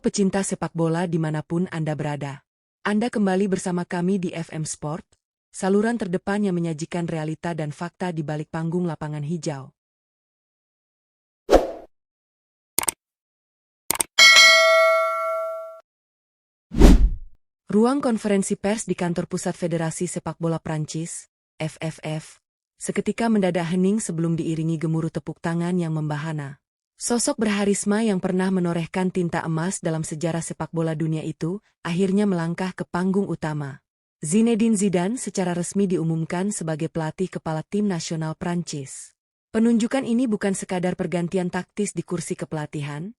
Halo pecinta sepak bola dimanapun Anda berada. Anda kembali bersama kami di FM Sport, saluran terdepan yang menyajikan realita dan fakta di balik panggung lapangan hijau. Ruang konferensi pers di kantor pusat Federasi Sepak Bola Prancis, FFF, seketika mendadak hening sebelum diiringi gemuruh tepuk tangan yang membahana. Sosok berharisma yang pernah menorehkan tinta emas dalam sejarah sepak bola dunia itu, akhirnya melangkah ke panggung utama. Zinedine Zidane secara resmi diumumkan sebagai pelatih kepala tim nasional Prancis. Penunjukan ini bukan sekadar pergantian taktis di kursi kepelatihan,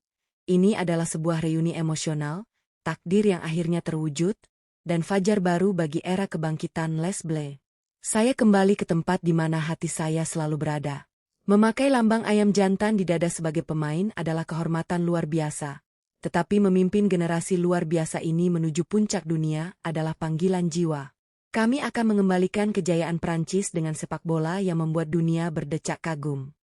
ini adalah sebuah reuni emosional, takdir yang akhirnya terwujud, dan fajar baru bagi era kebangkitan Les Bleus. Saya kembali ke tempat di mana hati saya selalu berada. Memakai lambang ayam jantan di dada sebagai pemain adalah kehormatan luar biasa. Tetapi memimpin generasi luar biasa ini menuju puncak dunia adalah panggilan jiwa. Kami akan mengembalikan kejayaan Prancis dengan sepak bola yang membuat dunia berdecak kagum.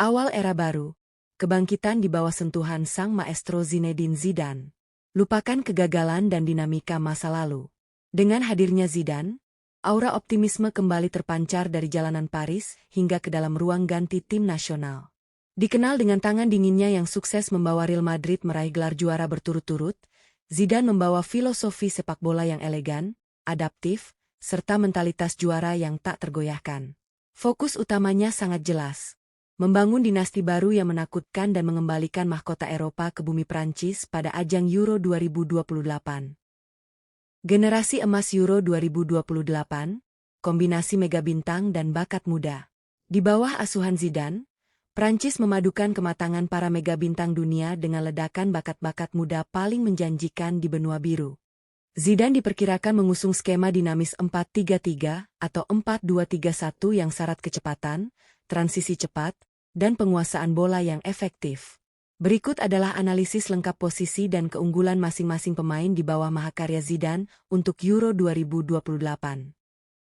Awal era baru, kebangkitan di bawah sentuhan sang maestro Zinedine Zidane. Lupakan kegagalan dan dinamika masa lalu. Dengan hadirnya Zidane, aura optimisme kembali terpancar dari jalanan Paris hingga ke dalam ruang ganti tim nasional. Dikenal dengan tangan dinginnya yang sukses membawa Real Madrid meraih gelar juara berturut-turut, Zidane membawa filosofi sepak bola yang elegan, adaptif, serta mentalitas juara yang tak tergoyahkan. Fokus utamanya sangat jelas. Membangun dinasti baru yang menakutkan dan mengembalikan mahkota Eropa ke bumi Prancis pada ajang Euro 2028. Generasi emas Euro 2028, kombinasi mega bintang dan bakat muda. Di bawah asuhan Zidane, Prancis memadukan kematangan para mega bintang dunia dengan ledakan bakat-bakat muda paling menjanjikan di benua biru. Zidane diperkirakan mengusung skema dinamis 4-3-3 atau 4-2-3-1 yang syarat kecepatan, transisi cepat, dan penguasaan bola yang efektif. Berikut adalah analisis lengkap posisi dan keunggulan masing-masing pemain di bawah mahakarya Zidane untuk Euro 2028.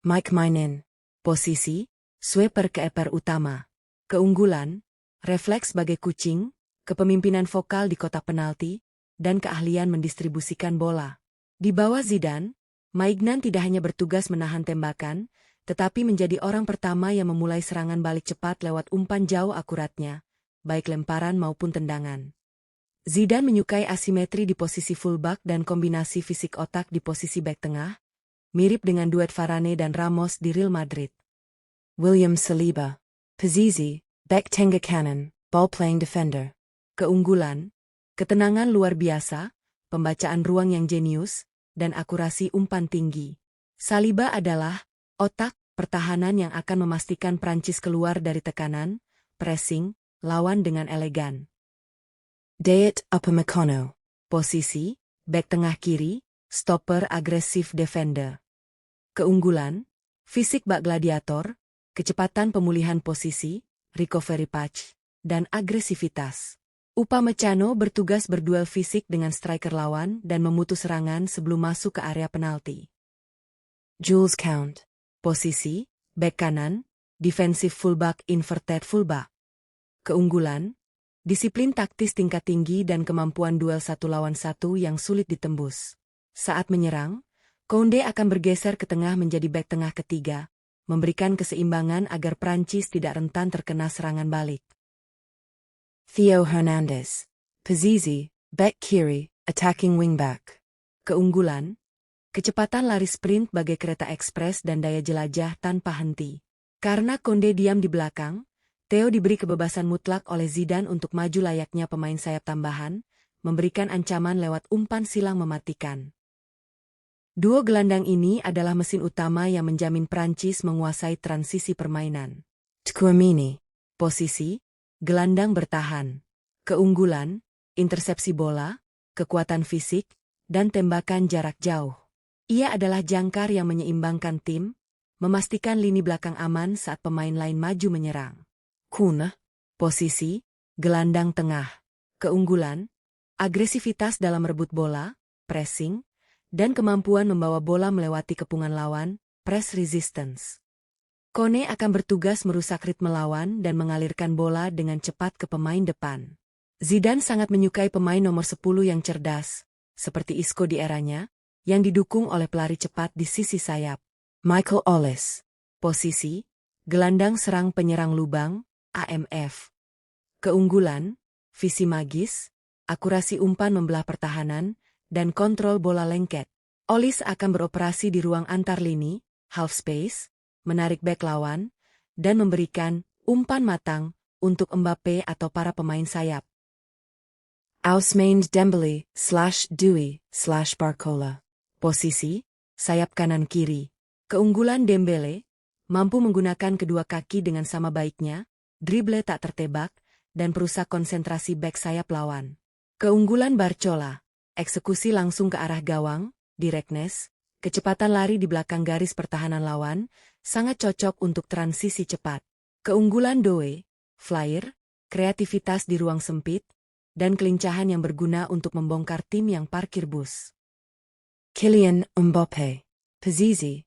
Mike Maignan. Posisi, sweeper keeper utama. Keunggulan, refleks sebagai kucing, kepemimpinan vokal di kotak penalti, dan keahlian mendistribusikan bola. Di bawah Zidane, Maignan tidak hanya bertugas menahan tembakan, tetapi menjadi orang pertama yang memulai serangan balik cepat lewat umpan jauh akuratnya, baik lemparan maupun tendangan. Zidane menyukai asimetri di posisi fullback dan kombinasi fisik otak di posisi bek tengah, mirip dengan duet Varane dan Ramos di Real Madrid. William Saliba. Posisi, back tengah kanan, ball-playing defender. Keunggulan, ketenangan luar biasa, pembacaan ruang yang jenius, dan akurasi umpan tinggi. Saliba adalah otak pertahanan yang akan memastikan Prancis keluar dari tekanan, pressing, lawan dengan elegan. Dayot Upamecano. Posisi, bek tengah kiri, stopper agresif defender. Keunggulan, fisik bak gladiator, kecepatan pemulihan posisi, recovery patch, dan agresivitas. Upamecano bertugas berduel fisik dengan striker lawan dan memutus serangan sebelum masuk ke area penalti. Jules Kounde. Posisi, bek kanan, defensive fullback inverted fullback. Keunggulan, disiplin taktis tingkat tinggi dan kemampuan duel 1 lawan 1 yang sulit ditembus. Saat menyerang, Kounde akan bergeser ke tengah menjadi bek tengah ketiga, memberikan keseimbangan agar Prancis tidak rentan terkena serangan balik. Theo Hernandez. Posisi, bek kiri, attacking wingback. Keunggulan, kecepatan lari sprint bagai kereta ekspres dan daya jelajah tanpa henti. Karena Kounde diam di belakang, Theo diberi kebebasan mutlak oleh Zidane untuk maju layaknya pemain sayap tambahan, memberikan ancaman lewat umpan silang mematikan. Duo gelandang ini adalah mesin utama yang menjamin Prancis menguasai transisi permainan. Tchouaméni. Posisi, gelandang bertahan. Keunggulan, intersepsi bola, kekuatan fisik, dan tembakan jarak jauh. Ia adalah jangkar yang menyeimbangkan tim, memastikan lini belakang aman saat pemain lain maju menyerang. Kounde. Posisi, gelandang tengah. Keunggulan, agresivitas dalam merebut bola, pressing, dan kemampuan membawa bola melewati kepungan lawan, press resistance. Kounde akan bertugas merusak ritme lawan dan mengalirkan bola dengan cepat ke pemain depan. Zidane sangat menyukai pemain nomor 10 yang cerdas, seperti Isco di eranya, yang didukung oleh pelari cepat di sisi sayap. Michael Olise. Posisi, gelandang serang penyerang lubang, AMF. Keunggulan, visi magis, akurasi umpan membelah pertahanan, dan kontrol bola lengket. Olise akan beroperasi di ruang antar lini, half space, menarik bek lawan, dan memberikan umpan matang untuk Mbappe atau para pemain sayap. Ousmane Dembele/Dewey/Barcola. Posisi, sayap kanan kiri. Keunggulan Dembele, mampu menggunakan kedua kaki dengan sama baiknya, drible tak tertebak, dan perusak konsentrasi bek sayap lawan. Keunggulan Barcola, eksekusi langsung ke arah gawang, directness, kecepatan lari di belakang garis pertahanan lawan, sangat cocok untuk transisi cepat. Keunggulan Dewey, flyer, kreativitas di ruang sempit, dan kelincahan yang berguna untuk membongkar tim yang parkir bus. Kylian Mbappe. Posisi,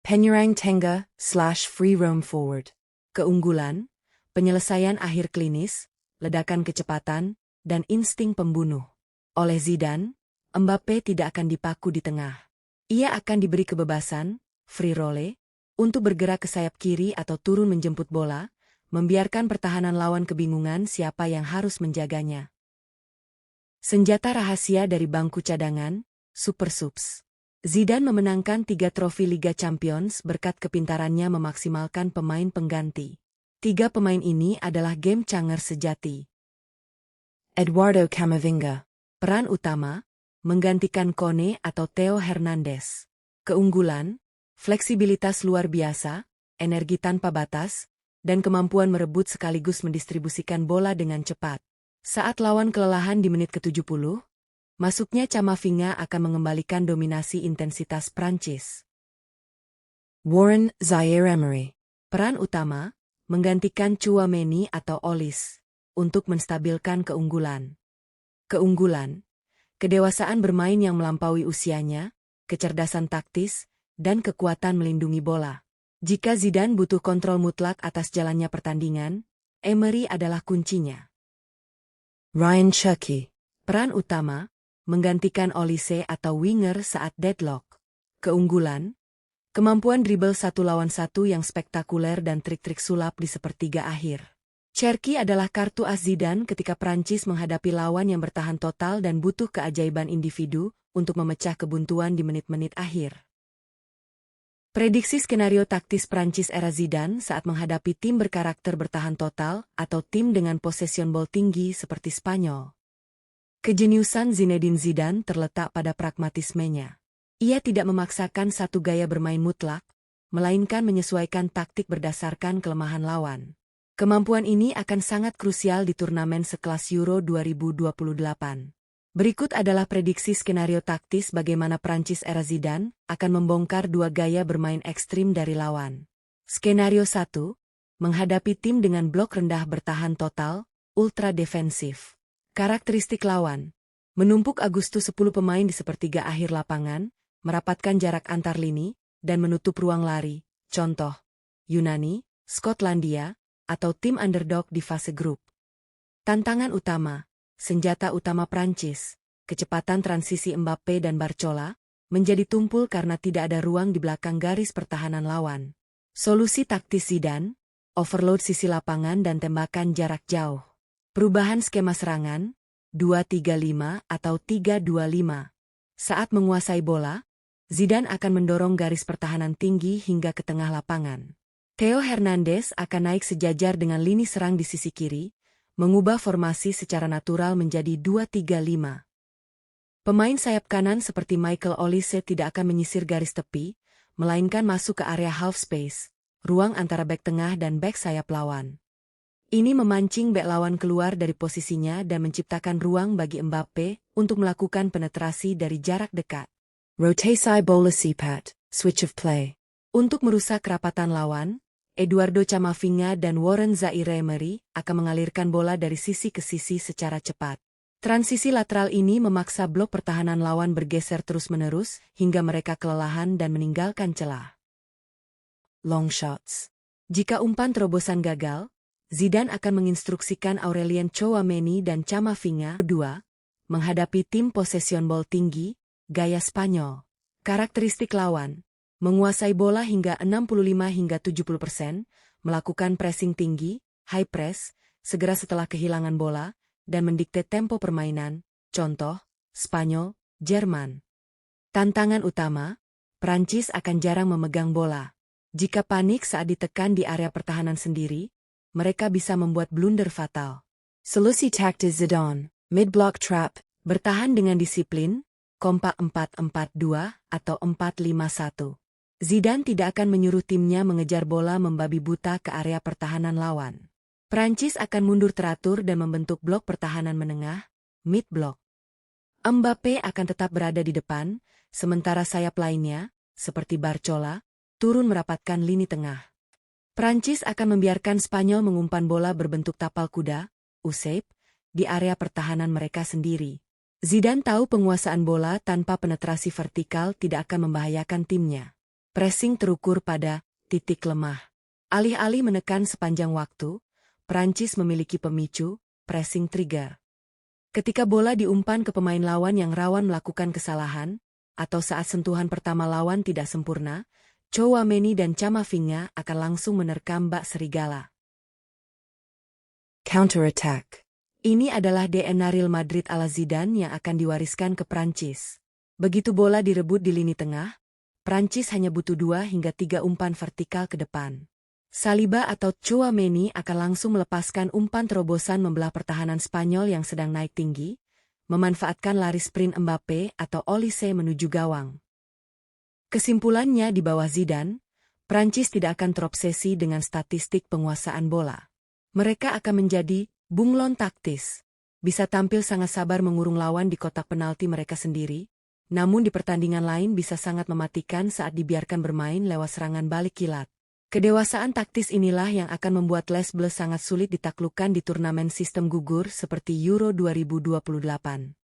penyerang tengah/free roam forward. Keunggulan, penyelesaian akhir klinis, ledakan kecepatan, dan insting pembunuh. Oleh Zidane, Mbappe tidak akan dipaku di tengah. Ia akan diberi kebebasan, free role, untuk bergerak ke sayap kiri atau turun menjemput bola, membiarkan pertahanan lawan kebingungan siapa yang harus menjaganya. Senjata rahasia dari bangku cadangan, Super Subs. Zidane memenangkan 3 trofi Liga Champions berkat kepintarannya memaksimalkan pemain pengganti. 3 pemain ini adalah game changer sejati. Eduardo Camavinga. Peran utama, menggantikan Kone atau Theo Hernandez. Keunggulan, fleksibilitas luar biasa, energi tanpa batas, dan kemampuan merebut sekaligus mendistribusikan bola dengan cepat. Saat lawan kelelahan di menit ke-70, masuknya Camavinga akan mengembalikan dominasi intensitas Prancis. Warren Zaïre-Emery. Peran utama, menggantikan Tchouaméni atau Olise, untuk menstabilkan keunggulan. Keunggulan, kedewasaan bermain yang melampaui usianya, kecerdasan taktis, dan kekuatan melindungi bola. Jika Zidane butuh kontrol mutlak atas jalannya pertandingan, Emery adalah kuncinya. Ryan Cherki. Peran utama, menggantikan Olise atau winger saat deadlock. Keunggulan, kemampuan dribble 1 lawan 1 yang spektakuler dan trik-trik sulap di sepertiga akhir. Cherki adalah kartu as Zidane ketika Prancis menghadapi lawan yang bertahan total dan butuh keajaiban individu untuk memecah kebuntuan di menit-menit akhir. Prediksi skenario taktis Prancis era Zidane saat menghadapi tim berkarakter bertahan total atau tim dengan possession ball tinggi seperti Spanyol. Kejeniusan Zinedine Zidane terletak pada pragmatismenya. Ia tidak memaksakan satu gaya bermain mutlak, melainkan menyesuaikan taktik berdasarkan kelemahan lawan. Kemampuan ini akan sangat krusial di turnamen sekelas Euro 2028. Berikut adalah prediksi skenario taktis bagaimana Prancis era Zidane akan membongkar 2 gaya bermain ekstrim dari lawan. Skenario 1, menghadapi tim dengan blok rendah bertahan total, ultra defensif. Karakteristik lawan, menumpuk Agustus 10 pemain di sepertiga akhir lapangan, merapatkan jarak antar lini, dan menutup ruang lari, contoh, Yunani, Skotlandia, atau tim underdog di fase grup. Tantangan utama, senjata utama Prancis, kecepatan transisi Mbappe dan Barcola, menjadi tumpul karena tidak ada ruang di belakang garis pertahanan lawan. Solusi taktis Zidane, overload sisi lapangan dan tembakan jarak jauh. Perubahan skema serangan, 2-3-5 atau 3-2-5. Saat menguasai bola, Zidane akan mendorong garis pertahanan tinggi hingga ke tengah lapangan. Theo Hernandez akan naik sejajar dengan lini serang di sisi kiri, mengubah formasi secara natural menjadi 2-3-5. Pemain sayap kanan seperti Michael Olise tidak akan menyisir garis tepi, melainkan masuk ke area half space, ruang antara bek tengah dan bek sayap lawan. Ini memancing bek lawan keluar dari posisinya dan menciptakan ruang bagi Mbappe untuk melakukan penetrasi dari jarak dekat. Rotaisi bola cepat, switch of play. Untuk merusak kerapatan lawan, Eduardo Camavinga dan Warren Zaïre-Emery akan mengalirkan bola dari sisi ke sisi secara cepat. Transisi lateral ini memaksa blok pertahanan lawan bergeser terus-menerus hingga mereka kelelahan dan meninggalkan celah. Long shots. Jika umpan terobosan gagal, Zidane akan menginstruksikan Aurelien Tchouaméni dan Camavinga kedua menghadapi tim possession ball tinggi, gaya Spanyol. Karakteristik lawan, menguasai bola hingga 65 hingga 70%, melakukan pressing tinggi, high press, segera setelah kehilangan bola, dan mendikte tempo permainan, contoh, Spanyol, Jerman. Tantangan utama, Prancis akan jarang memegang bola. Jika panik saat ditekan di area pertahanan sendiri, mereka bisa membuat blunder fatal. Solusi taktis Zidane, mid-block trap, bertahan dengan disiplin, kompak 4-4-2 atau 4-5-1. Zidane tidak akan menyuruh timnya mengejar bola membabi buta ke area pertahanan lawan. Prancis akan mundur teratur dan membentuk blok pertahanan menengah, mid-block. Mbappé akan tetap berada di depan, sementara sayap lainnya, seperti Barcola, turun merapatkan lini tengah. Prancis akan membiarkan Spanyol mengumpan bola berbentuk tapal kuda, usape, di area pertahanan mereka sendiri. Zidane tahu penguasaan bola tanpa penetrasi vertikal tidak akan membahayakan timnya. Pressing terukur pada titik lemah. Alih-alih menekan sepanjang waktu, Prancis memiliki pemicu, pressing trigger. Ketika bola diumpan ke pemain lawan yang rawan melakukan kesalahan, atau saat sentuhan pertama lawan tidak sempurna, Tchouaméni dan Camavinga akan langsung menerkam bak serigala. Counter-attack. Ini adalah DNA Real Madrid ala Zidane yang akan diwariskan ke Prancis. Begitu bola direbut di lini tengah, Prancis hanya butuh 2 hingga 3 umpan vertikal ke depan. Saliba atau Tchouaméni akan langsung melepaskan umpan terobosan membelah pertahanan Spanyol yang sedang naik tinggi, memanfaatkan lari sprint Mbappé atau Olise menuju gawang. Kesimpulannya di bawah Zidane, Prancis tidak akan terobsesi dengan statistik penguasaan bola. Mereka akan menjadi bunglon taktis, bisa tampil sangat sabar mengurung lawan di kotak penalti mereka sendiri, namun di pertandingan lain bisa sangat mematikan saat dibiarkan bermain lewat serangan balik kilat. Kedewasaan taktis inilah yang akan membuat Les Bleus sangat sulit ditaklukkan di turnamen sistem gugur seperti Euro 2028.